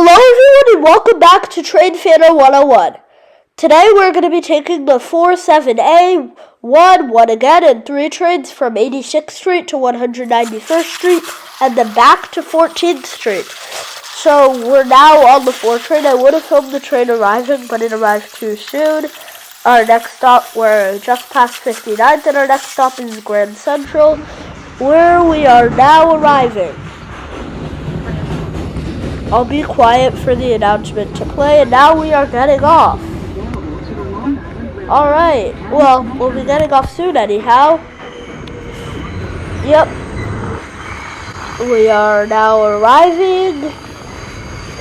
Hello everyone and welcome back to Train Fanner 101. Today we're going to be taking the 47A, 1 again, and 3 trains from 86th Street to 191st Street and then back to 14th Street. So we're now on the 4 train. I would have filmed the train arriving, but it arrived too soon. Our next stop, we're just past 59th, and our next stop is Grand Central, where we are now arriving. I'll be quiet for the announcement to play, and now we are getting off. Alright, well, we'll be getting off soon anyhow. Yep. We are now arriving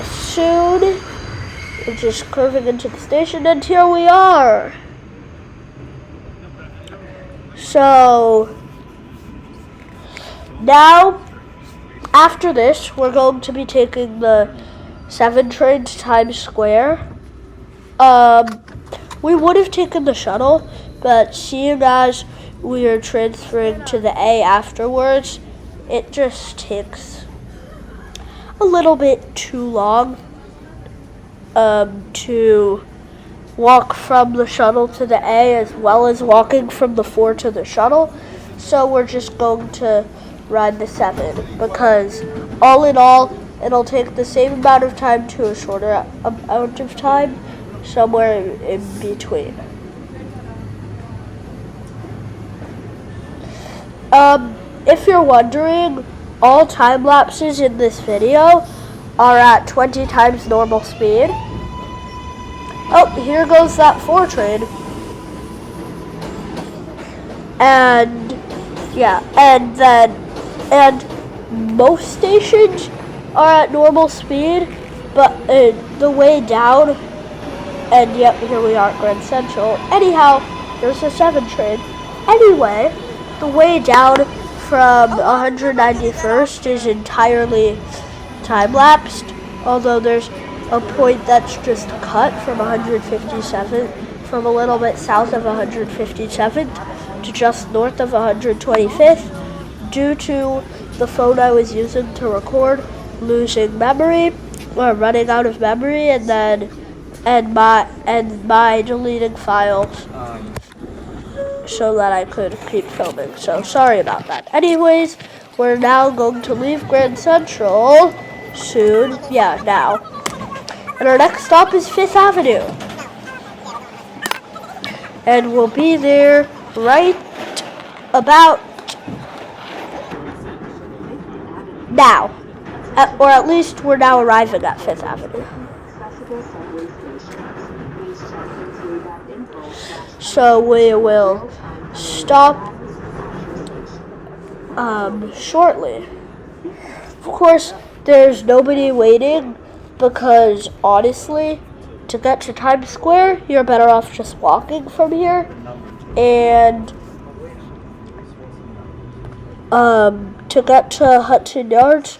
soon. We're just curving into the station, and here we are. So, now, after this, we're going to be taking the 7 train to Times Square. We would have taken the shuttle, but seeing as we are transferring to the A afterwards, it just takes a little bit too long to walk from the shuttle to the A as well as walking from the 4 to the shuttle. So we're just going to ride the 7 because all in all, it'll take the same amount of time to a shorter amount of time, somewhere in between. If you're wondering, all time lapses in this video are at 20 times normal speed. Oh, here goes that 4 train. And yeah, and most stations are at normal speed, but the way down, and yep, here we are at Grand Central. Anyhow, there's a 7 train. Anyway, the way down from 191st is entirely time-lapsed, although there's a point that's just cut from 157th, from a little bit south of 157th to just north of 125th, due to the phone I was using to record losing memory, or running out of memory, and my deleting files so that I could keep filming. So sorry about that. Anyways, we're now going to leave Grand Central soon. Yeah, now. And our next stop is 5th Avenue. And we'll be there right about now. Or at least we're now arriving at 5th Avenue. So we will stop shortly. Of course, there's nobody waiting because honestly, to get to Times Square, you're better off just walking from here. And to get to Hudson Yards,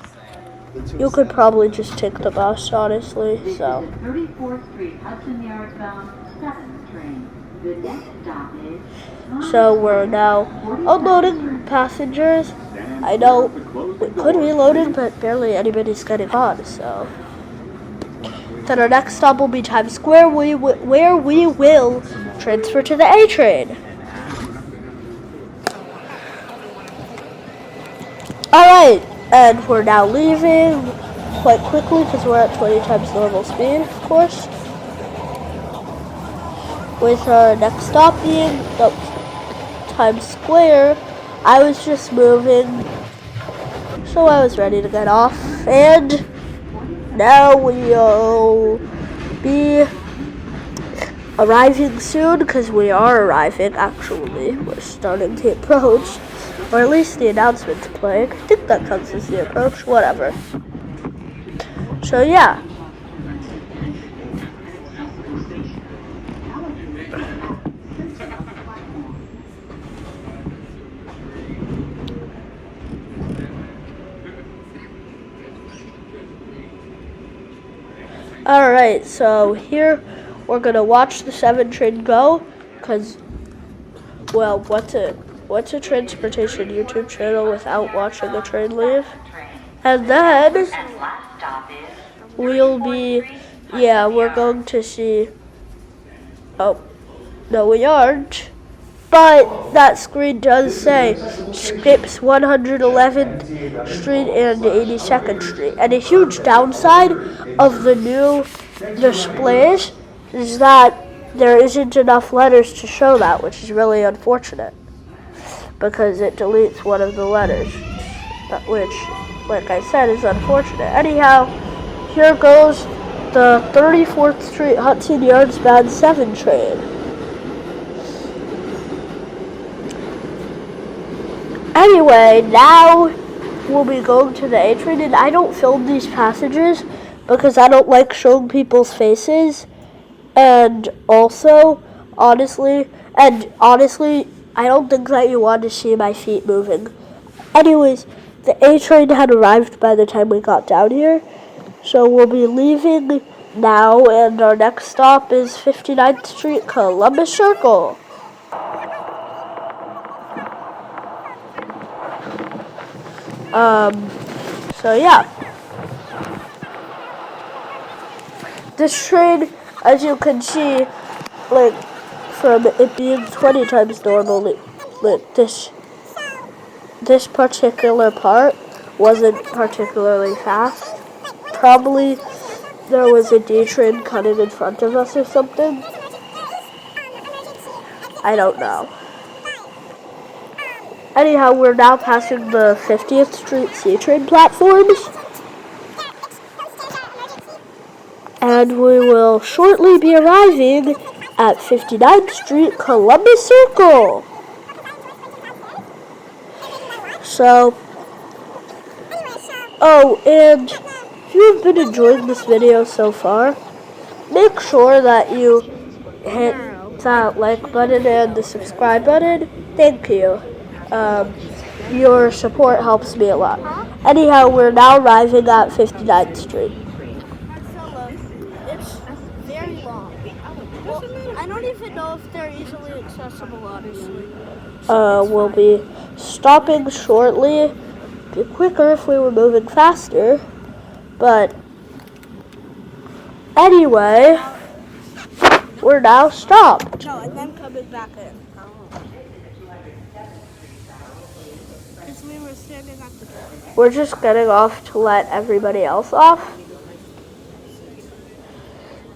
you could probably just take the bus, honestly. So 34th Street, Hudson Yards bound 7th train. The next stop is... So we're now unloading passengers. I know we could be loading, but barely anybody's getting on, so. Then our next stop will be Times Square, where we will transfer to the A train. Alright, and we're now leaving quite quickly because we're at 20 times normal speed, of course. With our next stop being Times Square, I was just moving, so I was ready to get off. And now we'll be arriving soon, because we are arriving, actually. We're starting to approach, or at least the announcement's playing. I think that counts as the approach, whatever. So yeah. Alright, so here we're gonna watch the 7 train go, because, well, what's a transportation YouTube channel without watching a train leave? And then we'll be, yeah, we're going to see, oh, no we aren't, but that screen does say skips 111th Street and 82nd Street. And a huge downside of the new displays is that there isn't enough letters to show that, which is really unfortunate because it deletes one of the letters, which, like I said, is unfortunate. Anyhow, here goes the 34th Street Hudson Yards Band 7 train. Anyway, now we'll be going to the A train, and I don't film these passages because I don't like showing people's faces, and also, honestly, I don't think that you want to see my feet moving. Anyways, the A train had arrived by the time we got down here, so we'll be leaving now, and our next stop is 59th Street, Columbus Circle. So yeah. This train, as you can see, like, from it being 20 times normal, like, this particular part wasn't particularly fast. Probably there was a D train coming in front of us or something. I don't know. Anyhow, we're now passing the 50th Street C train platforms, and we will shortly be arriving at 59th Street, Columbus Circle. So, oh, and if you've been enjoying this video so far, make sure that you hit that like button and the subscribe button. Thank you. Your support helps me a lot. Anyhow, we're now arriving at 59th Street. It's very long. Well, I don't even know if they're easily accessible, honestly. We'll be stopping shortly. It'd be quicker if we were moving faster. But anyway, we're now stopped. No, and then coming back in. Because we were standing at the door. We're just getting off to let everybody else off.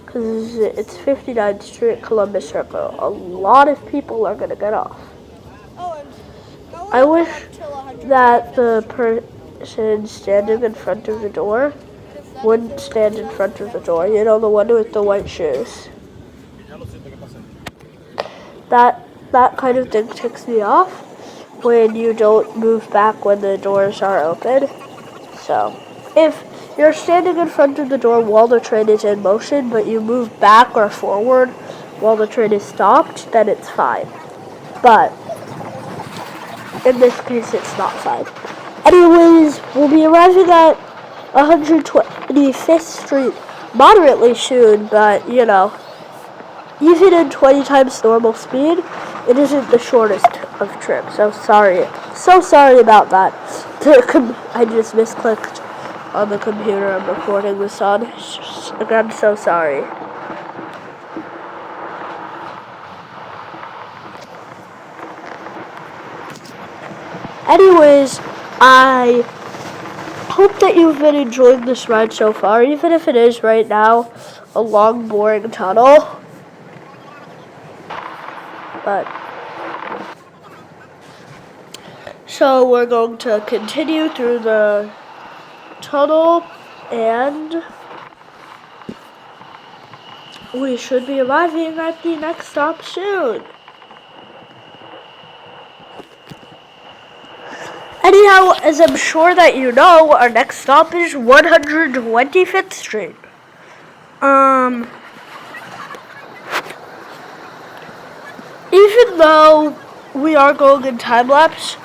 Because it's 59th Street, Columbus Circle. A lot of people are going to get off. Oh, and no I wish until 100. that the person standing in front of the door wouldn't stand in front of the door. You know, the one with the white shoes. That kind of thing ticks me off when you don't move back when the doors are open. So, if you're standing in front of the door while the train is in motion, but you move back or forward while the train is stopped, then it's fine. But in this case, it's not fine. Anyways, we'll be arriving at 125th Street moderately soon, but, you know, even in 20 times normal speed, it isn't the shortest of trips. So sorry. So sorry about that. I just misclicked on the computer I'm recording this on. I'm so sorry. Anyways, I hope that you've been enjoying this ride so far, even if it is right now a long, boring tunnel. But so we're going to continue through the tunnel, and we should be arriving at the next stop soon. Anyhow, as I'm sure that you know, our next stop is 125th Street. Even though we are going in time lapse,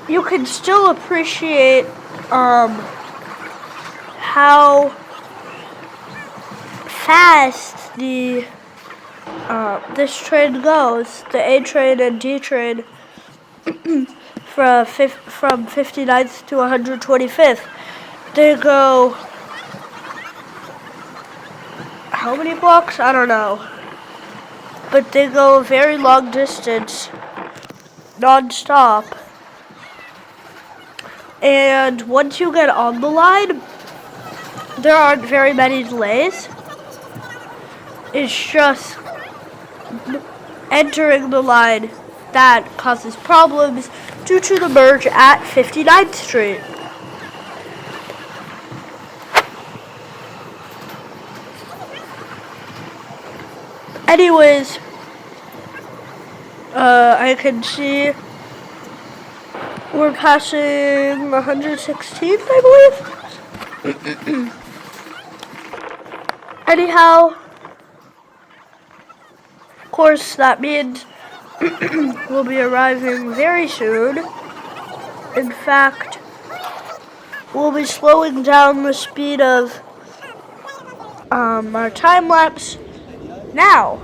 you can still appreciate how fast this train goes. The A train and D train from 59th to 125th. They go how many blocks? I don't know. But they go a very long distance, non-stop. And once you get on the line, there aren't very many delays. It's just entering the line that causes problems due to the merge at 59th Street. Anyways, I can see we're passing 116th, I believe. Anyhow, of course, that means we'll be arriving very soon. In fact, we'll be slowing down the speed of our time lapse now,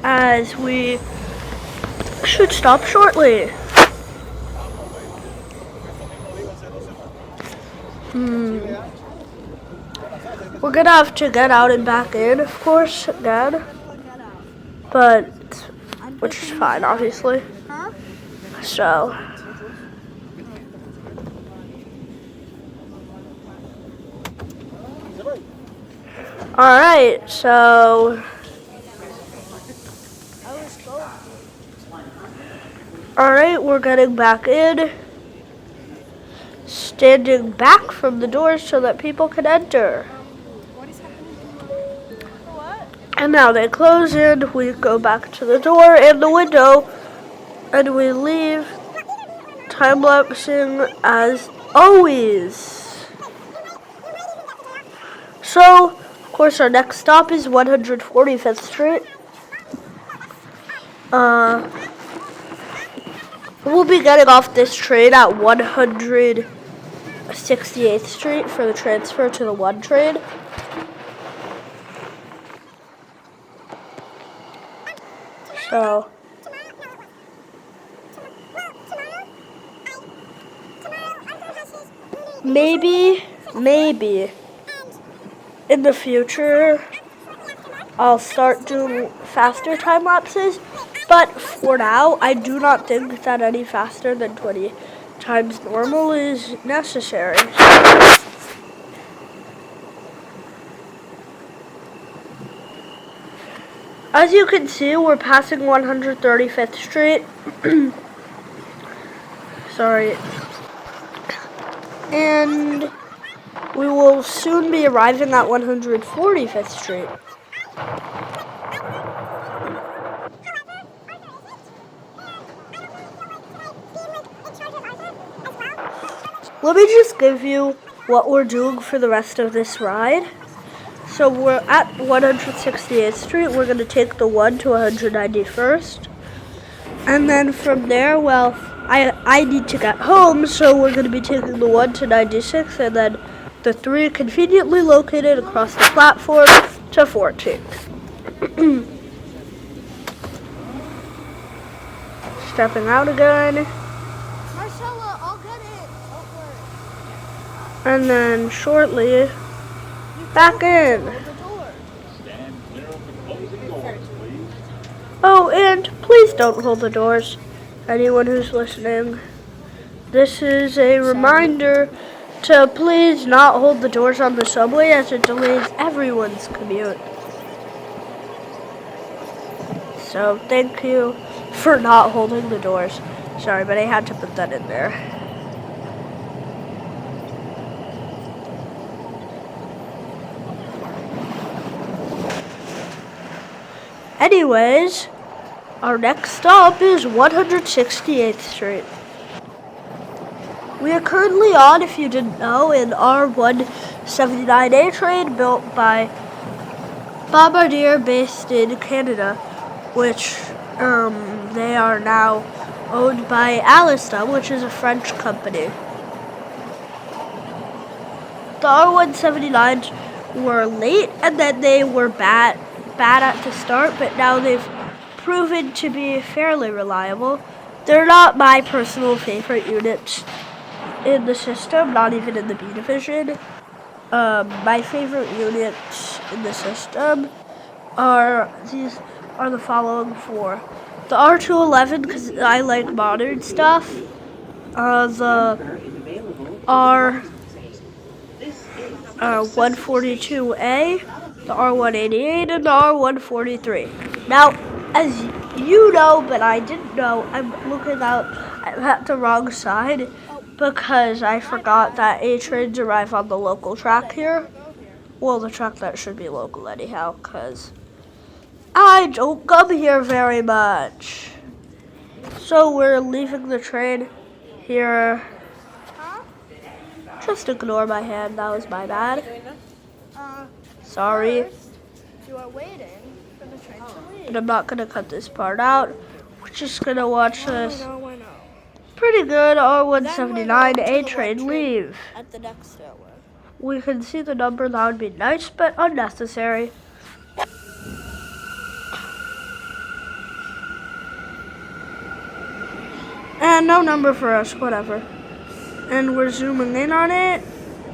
as we should stop shortly. We're gonna have to get out and back in, of course, again, but which is fine, obviously. So, all right, so. Alright, we're getting back in, standing back from the doors so that people can enter. And now they close in, we go back to the door and the window, and we leave, time-lapsing as always. So, of course, our next stop is 145th Street. We'll be getting off this train at 168th Street for the transfer to the 1 train. So, maybe, in the future, I'll start doing faster time lapses. But for now, I do not think that any faster than 20 times normal is necessary. As you can see, we're passing 135th Street. Sorry. And we will soon be arriving at 145th Street. Let me just give you what we're doing for the rest of this ride. So we're at 168th Street. We're going to take the 1 to 191st. And then from there, well, I need to get home, so we're going to be taking the 1 to 96 and then the 3 conveniently located across the platform to 14th. Stepping out again. And then shortly, back in. Oh, and please don't hold the doors. Anyone who's listening, this is a reminder to please not hold the doors on the subway as it delays everyone's commute. So thank you for not holding the doors. Sorry, but I had to put that in there. Anyways, our next stop is 168th Street. We are currently on, if you didn't know, an R179A train built by Bombardier based in Canada, which they are now owned by Alstom, which is a French company. The R179s were late and then they were bad at the start, but now they've proven to be fairly reliable. They're not my personal favorite units in the system, not even in the B division, my favorite units in the system are the following four. The R211 because I like modern stuff. The R142A, the R188, and the R143. Now, as you know, but I didn't know, I'm at the wrong side because I forgot that A-trains arrive on the local track here. Well, the track that should be local anyhow, because I don't come here very much. So we're leaving the train here. Just ignore my hand, that was my bad. Sorry. First, you are waiting for the train to leave. But I'm not going to cut this part out. We're just going to watch this No. pretty good R179 A-train leave. At the next stairway. We can see the number, that would be nice, but unnecessary. And no number for us, whatever. And we're zooming in on it.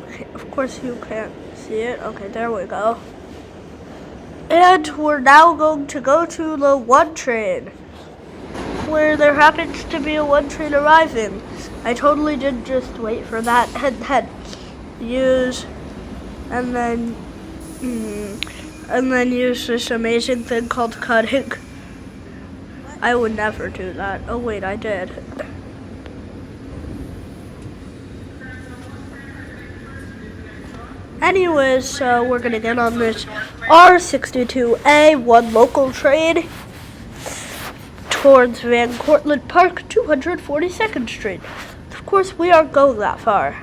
Okay, of course you can't see it. Okay, there we go. And we're now going to go to the 1 train, where there happens to be a 1 train arriving. I totally did just wait for that and then use this amazing thing called cutting. I would never do that. Oh wait, I did. Anyways, so we're gonna get on this R62A 1 local train towards Van Cortlandt Park, 242nd Street. Of course, we aren't going that far,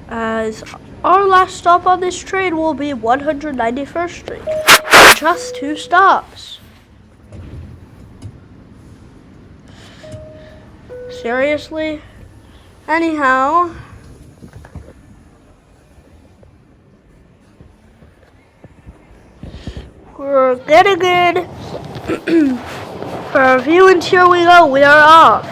as our last stop on this train will be 191st Street. Just 2 stops. Seriously? Anyhow, we're getting in for our view, and here we go. We are off.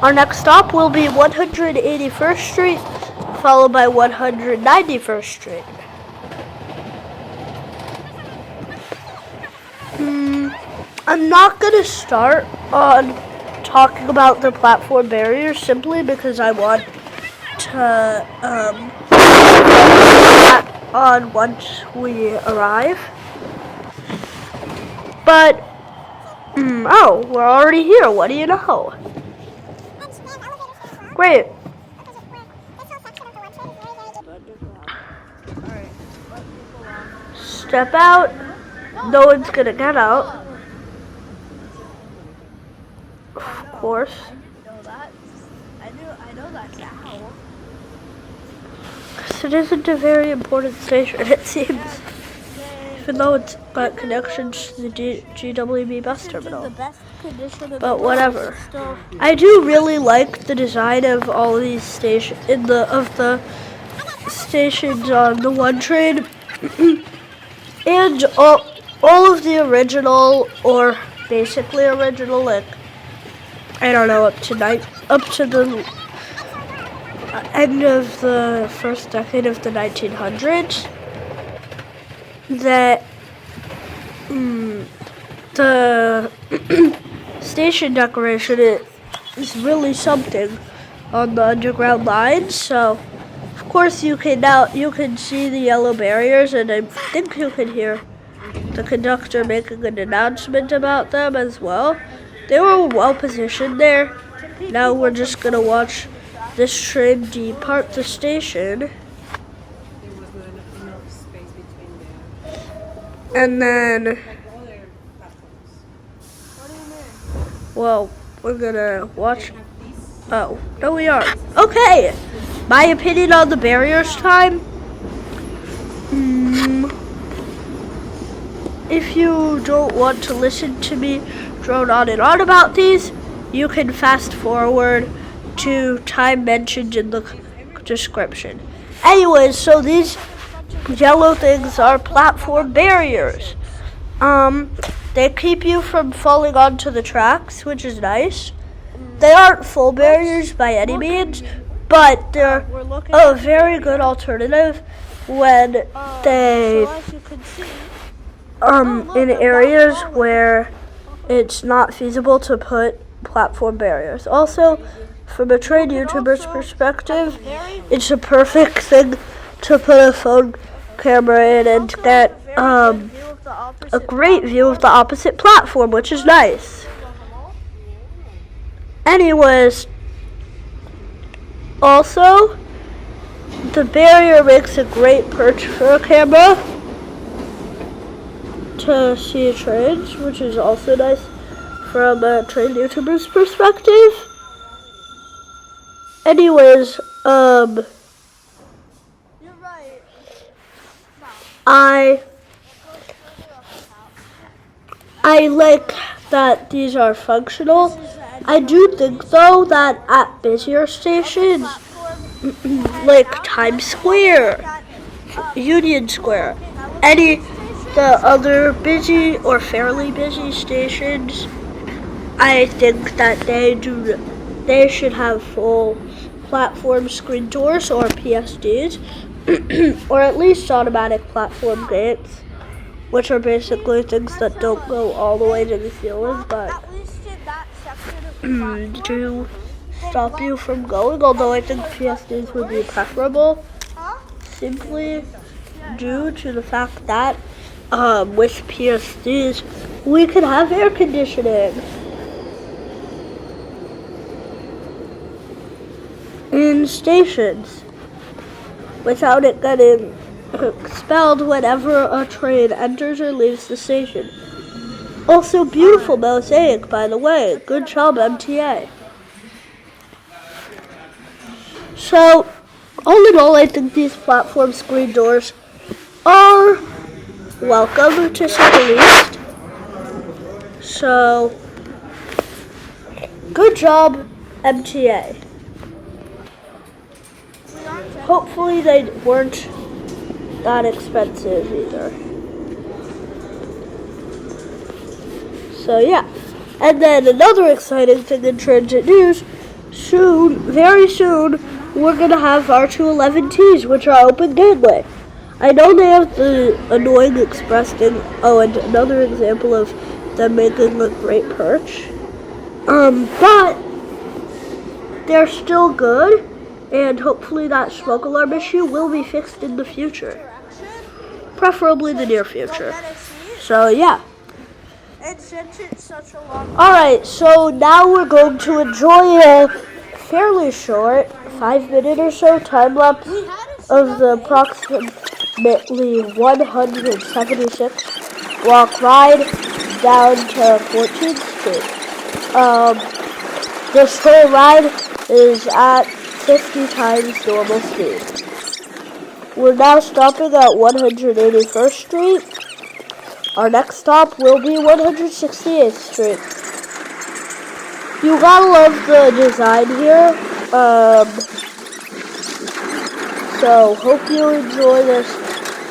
Our next stop will be 181st Street, followed by 191st Street. I'm not going to start on talking about the platform barriers simply because I want to that on once we arrive. But, oh, we're already here. What do you know? Great. Step out. No one's gonna get out. Of course. I know that now. Because it isn't a very important station, it seems. Even though it's got connections to the GWB bus terminal. But whatever. I do really like the design of all these stations stations on the 1 train. And all of the original, or basically original, like, I don't know, up to the end of the first decade of the 1900s, that the station decoration is really something on the underground lines. So of course you can see the yellow barriers, and I think you can hear the conductor making an announcement about them as well. They were well positioned there. Now we're just gonna watch this train depart the station. And then, well, we're gonna watch. Oh, no, we aren't. Okay, my opinion on the barriers time. If you don't want to listen to me drone on and on about these, you can fast forward to time mentioned in the description. Anyways, so these yellow things are platform barriers. They keep you from falling onto the tracks, which is nice. They aren't full barriers by any means, but they're We're looking a at very good alternative when they So as you can see, in areas where it's not feasible to put platform barriers. Also, from a trained YouTuber's perspective, it's a perfect thing to put a phone camera in and get a great view of the opposite platform, which is nice. Anyways, also, the barrier makes a great perch for a camera to see trains, which is also nice from a trained YouTuber's perspective. Anyways, you're right. I like that these are functional. I do think though that at busier stations like Times Square, Union Square, the other busy or fairly busy stations, I think that they should have full platform screen doors or PSDs, or at least automatic platform gates, which are basically things that don't go all the way to the ceiling, but At least in that section of the platform, do stop you from going, although I think PSDs would be preferable, simply due to the fact that with PSDs we could have air conditioning in stations without it getting expelled whenever a train enters or leaves the station. Also, beautiful mosaic, by the way. Good job, MTA. So, all in all, I think these platform screen doors are welcome, to say the least. So, good job, MTA. Hopefully they weren't that expensive either. So yeah. And then another exciting thing in transit news, very soon, we're going to have R211Ts, which are open gateway. I know they have the annoying express thing. Oh, and another example of them making a great perch. But they're still good, and hopefully that smoke alarm issue will be fixed in the future. Preferably the near future. So yeah. and since it's such a long Alright, so now we're going to enjoy a fairly short 5-minute or so time lapse of the approximately 176 block ride down to 14th Street. This whole ride is at 50 times normal speed. We're now stopping at 181st Street. Our next stop will be 168th Street. You gotta love the design here. So hope you enjoy this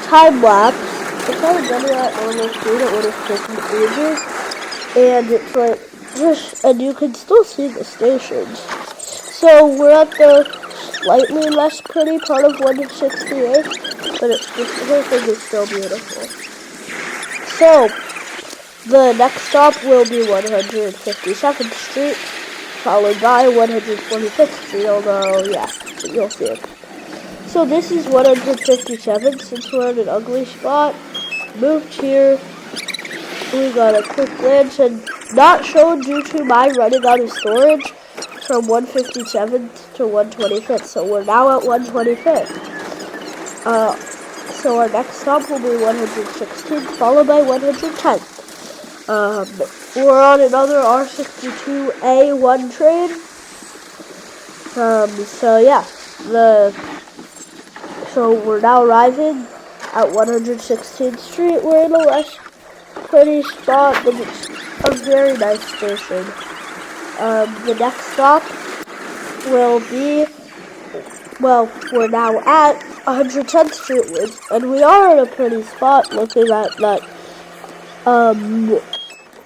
time lapse. If I had done it at normal speed, it would have taken ages. And it's like this, and you can still see the stations. So we're at the slightly less pretty part of 168, but the whole thing is still beautiful. So, the next stop will be 152nd Street, followed by 125th Street, although, yeah, you'll see it. So this is 157th, since we're in an ugly spot. Moved here, we got a quick glance, and not shown due to my running out of storage from 157th to 125th, so we're now at 125th. So our next stop will be 116th, followed by 110th. We're on another R62A1 train. So yeah, so we're now arriving at 116th Street. We're in a less pretty spot, but it's a very nice station. The next stop will be, well, we're now at 110th Street, and we are in a pretty spot looking at that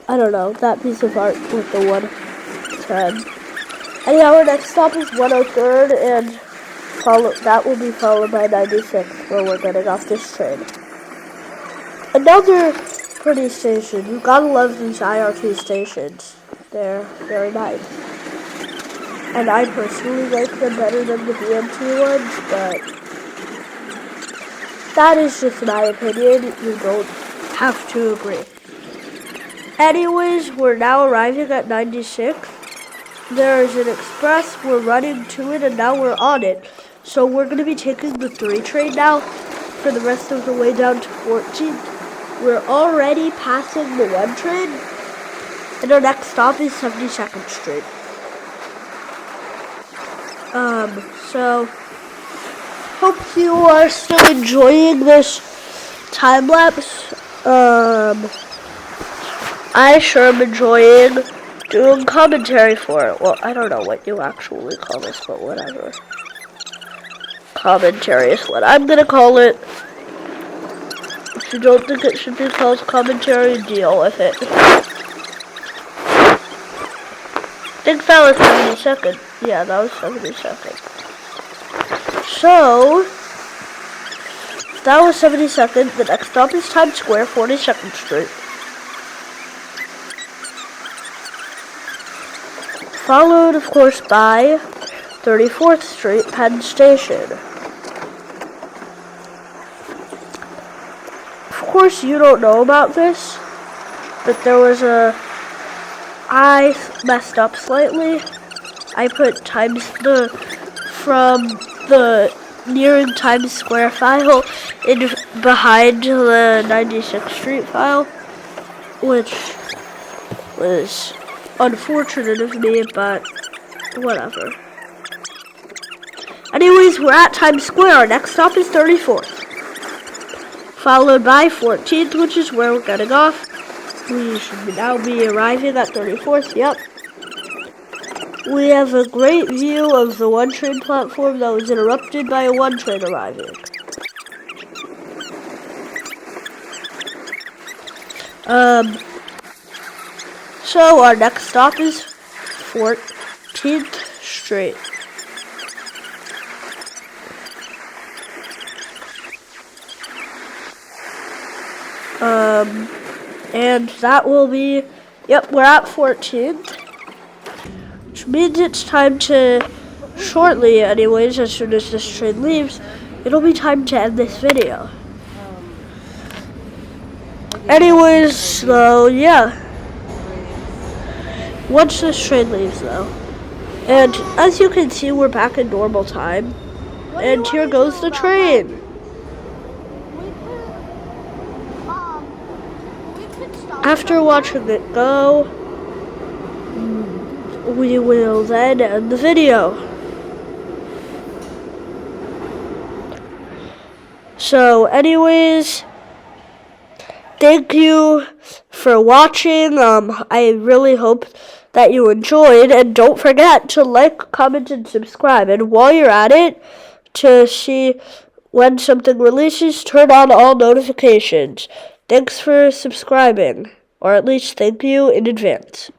I don't know, that piece of art with the 110. Anyhow, our next stop is 103rd, and that will be followed by 96th, where we're getting off this train. Another pretty station. You gotta love these IRT stations. They're very nice. And I personally like them better than the BMT ones, but that is just my opinion. You don't have to agree. Anyways, we're now arriving at 96. There is an express. We're running to it, and now we're on it. So we're going to be taking the 3 train now for the rest of the way down to 14th. We're already passing the 1 train, and our next stop is 72nd Street. So hope you are still enjoying this time lapse. I sure am enjoying doing commentary for it. Well, I don't know what you actually call this, but whatever. Commentary is what I'm gonna call it. If you don't think it should be called commentary, deal with it. I think that was 72nd. Yeah, that was 72nd. So, that was 72nd. The next stop is Times Square, 42nd Street. Followed, of course, by 34th Street, Penn Station. Of course, you don't know about this, but there was I messed up slightly. I put from the nearing Times Square file in behind the 96th Street file, which was unfortunate of me, but whatever. Anyways, we're at Times Square. Our next stop is 34th. Followed by 14th, which is where we're getting off. We should now be arriving at 34th, yep. We have a great view of the 1 train platform that was interrupted by a 1 train arriving. So our next stop is 14th Street. And that will be, yep, we're at 14th, which means it's time to, shortly anyways, as soon as this train leaves, it'll be time to end this video. Anyways, so yeah, once this train leaves though, and as you can see, we're back in normal time, and here goes the train. After watching it go, we will then end the video. So anyways, thank you for watching. I really hope that you enjoyed, and don't forget to like, comment, and subscribe. And while you're at it, to see when something releases, turn on all notifications. Thanks for subscribing, or at least thank you in advance.